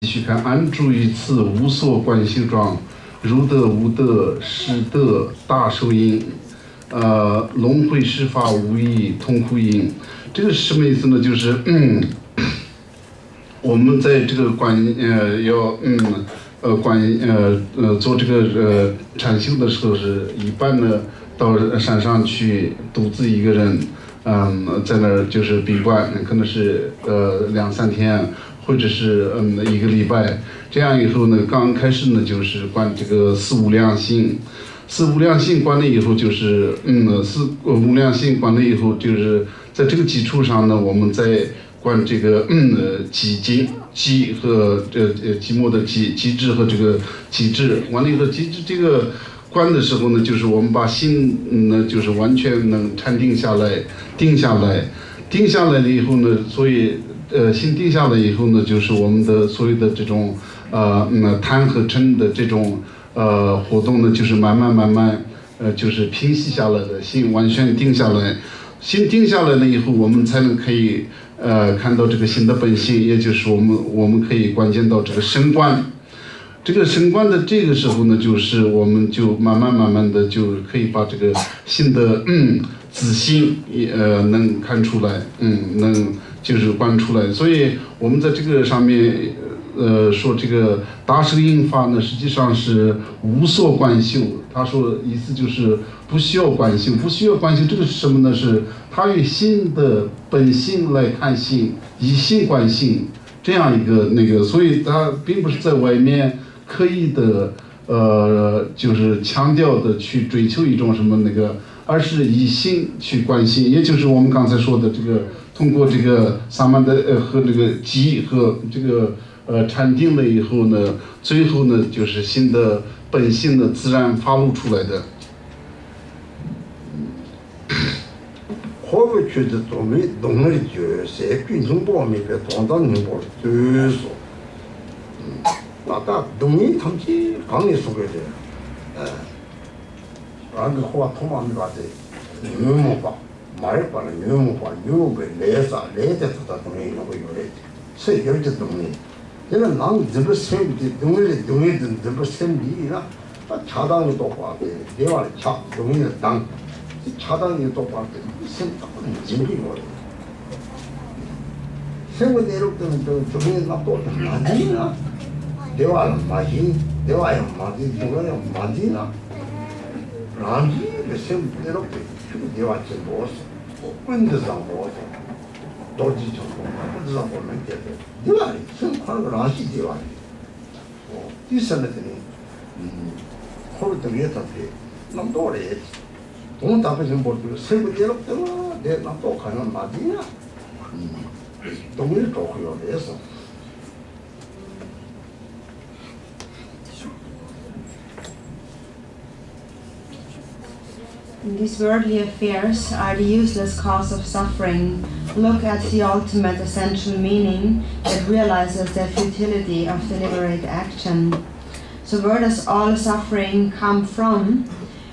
继续看，安住于此，无所观修状，如得无得，是得大手印。轮回释法无异，痛苦因。这个是什么意思呢？就是我们在这个做这个禅修的时候，是一般呢到山上去独自一个人，在那儿就是闭关，可能是2-3天。或者是1个礼拜，这样以后呢，刚开始呢就是观这个四无量心，四无量心观了以后就是四无量心观了以后就是在这个基础上呢，我们再观这个机和寂寞的机制和这个机制，完了以后机制这个观的时候呢，就是我们把心呢就是完全能禅定下来，定下来了以后呢，所以。心定下来以后呢，就是我们的所有的这种贪和嗔的这种活动呢，就是慢慢就是平息下来的，心完全定下来。心定下来了以后，我们才能可以看到这个心的本性，也就是我们可以关键到这个升观。这个升观的这个时候呢，就是我们就慢慢的就可以把这个心的自性能看出来，能。就是观出来，所以我们在这个上面，说这个大手印法呢，实际上是无所观修。他说意思就是不需要观修，不需要观修，这个是什么呢？是他以心的本性来看心，以心观心，这样一个那个，所以他并不是在外面刻意的，就是强调的去追求一种什么那个，而是以心去观心，也就是我们刚才说的这个。通过这个萨满的和这个机和这个禅定了以后呢，最后呢就是心的本性的自然发露出来的。后边觉得都没动力就谁变成报名的当当人报就是说，那个动力他们是刚才说的，那个话他妈没把这，你们没把。말해봐라 유무과 유무의 내사 내대부터 동행이 나고 요래 세 열째 동행 얘는 난 너무 셈이 동행든 너무 셈이나 차당이 똑바로 대화를 차 동행을 당 차당이 똑바로 셈 똑바로 진리 뭐래 셈을 내려오면 저 동행이 나또 맞지나 대화는 맞지 대화야 맞지 대화야 맞지나 남지 셈 내려올 때 대화 좀 뭐었어 꾼드상 뭐었어 도지 좀 꾼드상 보면 돼 대화리 생활을 걸 아시 대화리 이 사람들이 호르도 위에다 돼 남도래 돈 답해서 뭐 세부 내려왔다가 내 남도 가면 맞이야 동일 좋고요 그래서 These worldly affairs are the useless cause of suffering. Look at the ultimate essential meaning that realizes the futility of deliberate action. So where does all suffering come from?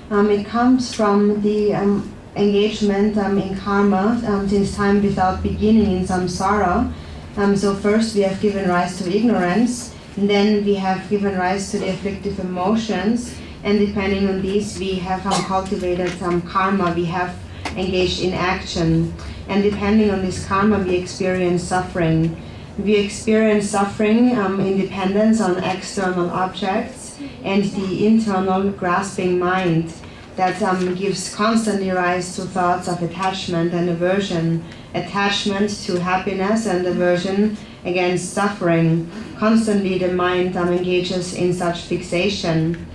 It comes from the engagement in karma since time without beginning in samsara. So first we have given rise to ignorance, and then we have given rise to the afflictive emotions. And depending on these, we have cultivated some karma, we have engaged in action. And depending on this karma, we experience suffering. We experience suffering in dependence on external objects and the internal grasping mind that gives constantly rise to thoughts of attachment and aversion. Attachment to happiness and aversion against suffering. Constantly the mind engages in such fixation.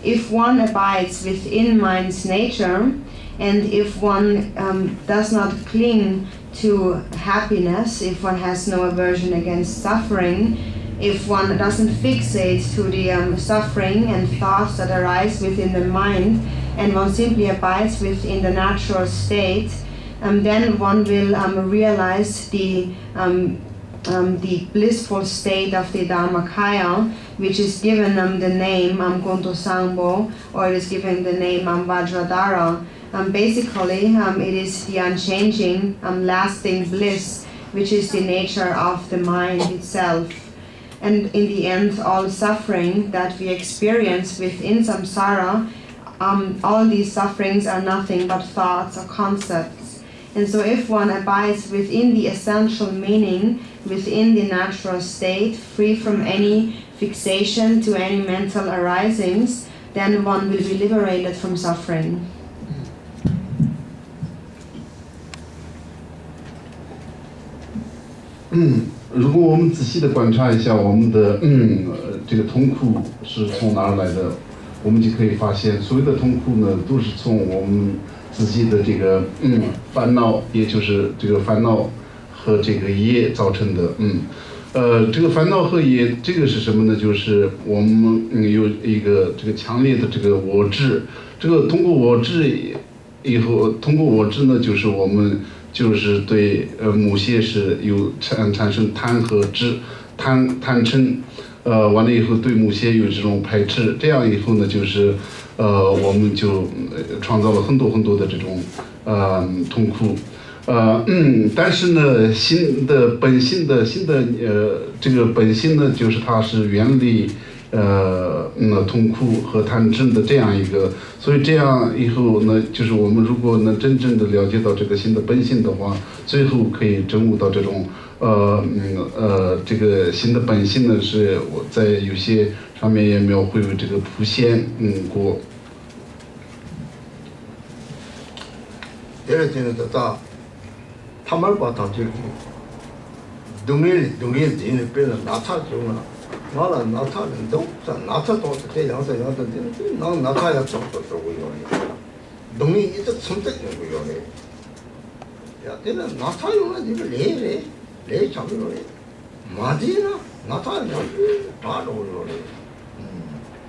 If one abides within mind's nature, and if one does not cling to happiness, if one has no aversion against suffering, if one doesn't fixate to the suffering and thoughts that arise within the mind, and one simply abides within the natural state, then one will realize the blissful state of the Dharmakaya, which is given the name Gonto Sangbo, or it is given the name Vajradhara. Basically, it is the unchanging, lasting bliss, which is the nature of the mind itself. And in the end, all suffering that we experience within samsara, all these sufferings are nothing but thoughts or concepts. And so if one abides within the essential meaning, within the natural state, free from any fixation to any mental arisings, then one will be liberated from suffering. 如果我们仔细的观察一下我们的这个痛苦是从哪儿来的，我们就可以发现，所有的痛苦呢，都是从我们自己的这个烦恼，也就是这个烦恼和这个业造成的。这个烦恼和业，这个是什么呢？就是我们有一个这个强烈的这个我执，这个通过我执以后，通过我执呢，就是我们就是对某些是有产生贪和执，贪嗔，完了以后对某些有这种排斥，这样以后呢，就是我们就创造了很多很多的这种痛苦。但是呢，本性的这个本性呢，就是它是远离痛苦和贪嗔的这样一个，所以这样以后呢，就是我们如果能真正的了解到这个心的本性的话，最后可以证悟到这种这个心的本性呢，是我在有些上面也描绘为这个普贤果。他们把他这个东西人变成拿差中了，拿了拿差人都是拿差多这样子，拿差要做个样的，东西一直存在那个样的，呀，这个拿差用了这个来差不多的，马地呢拿差要大多样的，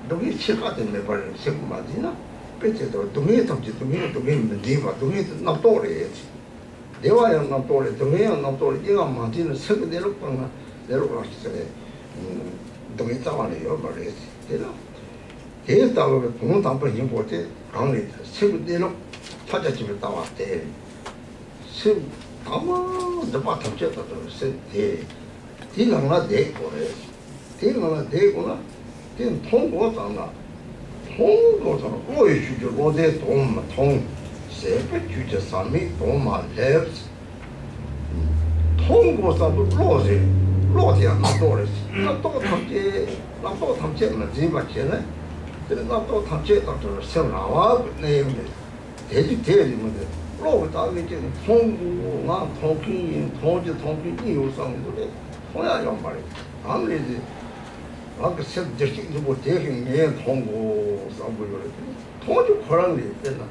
东西切开的没法儿切马地呢，别这个东西他们东西没地方，东西拿多了。 대화야 나도래 동해야 나도래 이가 만지는 세계 내려가나 내려가시래 동해 자와네요 말이지 되나 대다고 공원 담번 힘보대 강리 세계 내려 찾아집에 나왔대 세 아마 너가 탑재다 세 디가나 대고래 디가나 대고나 된 통고잖아 통고잖아 거의 주저 로데 통 세배 주제 삼이 도마 랩스 통고사도 로지야 나도래 나도 탐제는 지마체네 그래 나도 탐제다 저 세나와 내용이 대리면 로다 이제 통고나 통기 이유상들에 통야요 말이 아무래도 아까 세 저식도 뭐 대행에 통고 싸고요 통주 거랑이 있잖아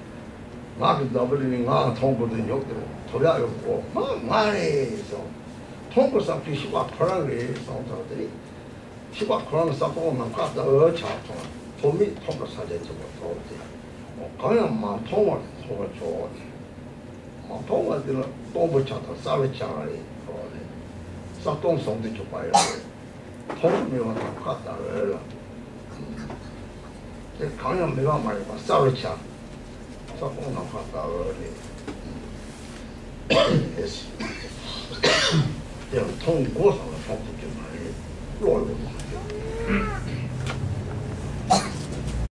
나도 더블링 나 통고도 욕들 돌아오고 많이서 통고 쌓기 시바 거랑이 싸우더니 시바 거랑 싸고 난 갔다 어차도 도미 통고 사제 좀 도지 그냥 만 통을 줘 통을 들어 똥 붙여서 싸우자리 싸똥 성도 좀 봐요 통미만 갔다 어라 그냥 내가 말이야 싸우자 싸고 나갔다 어리 됐어 내가 통고서 통고 좀 말이 로로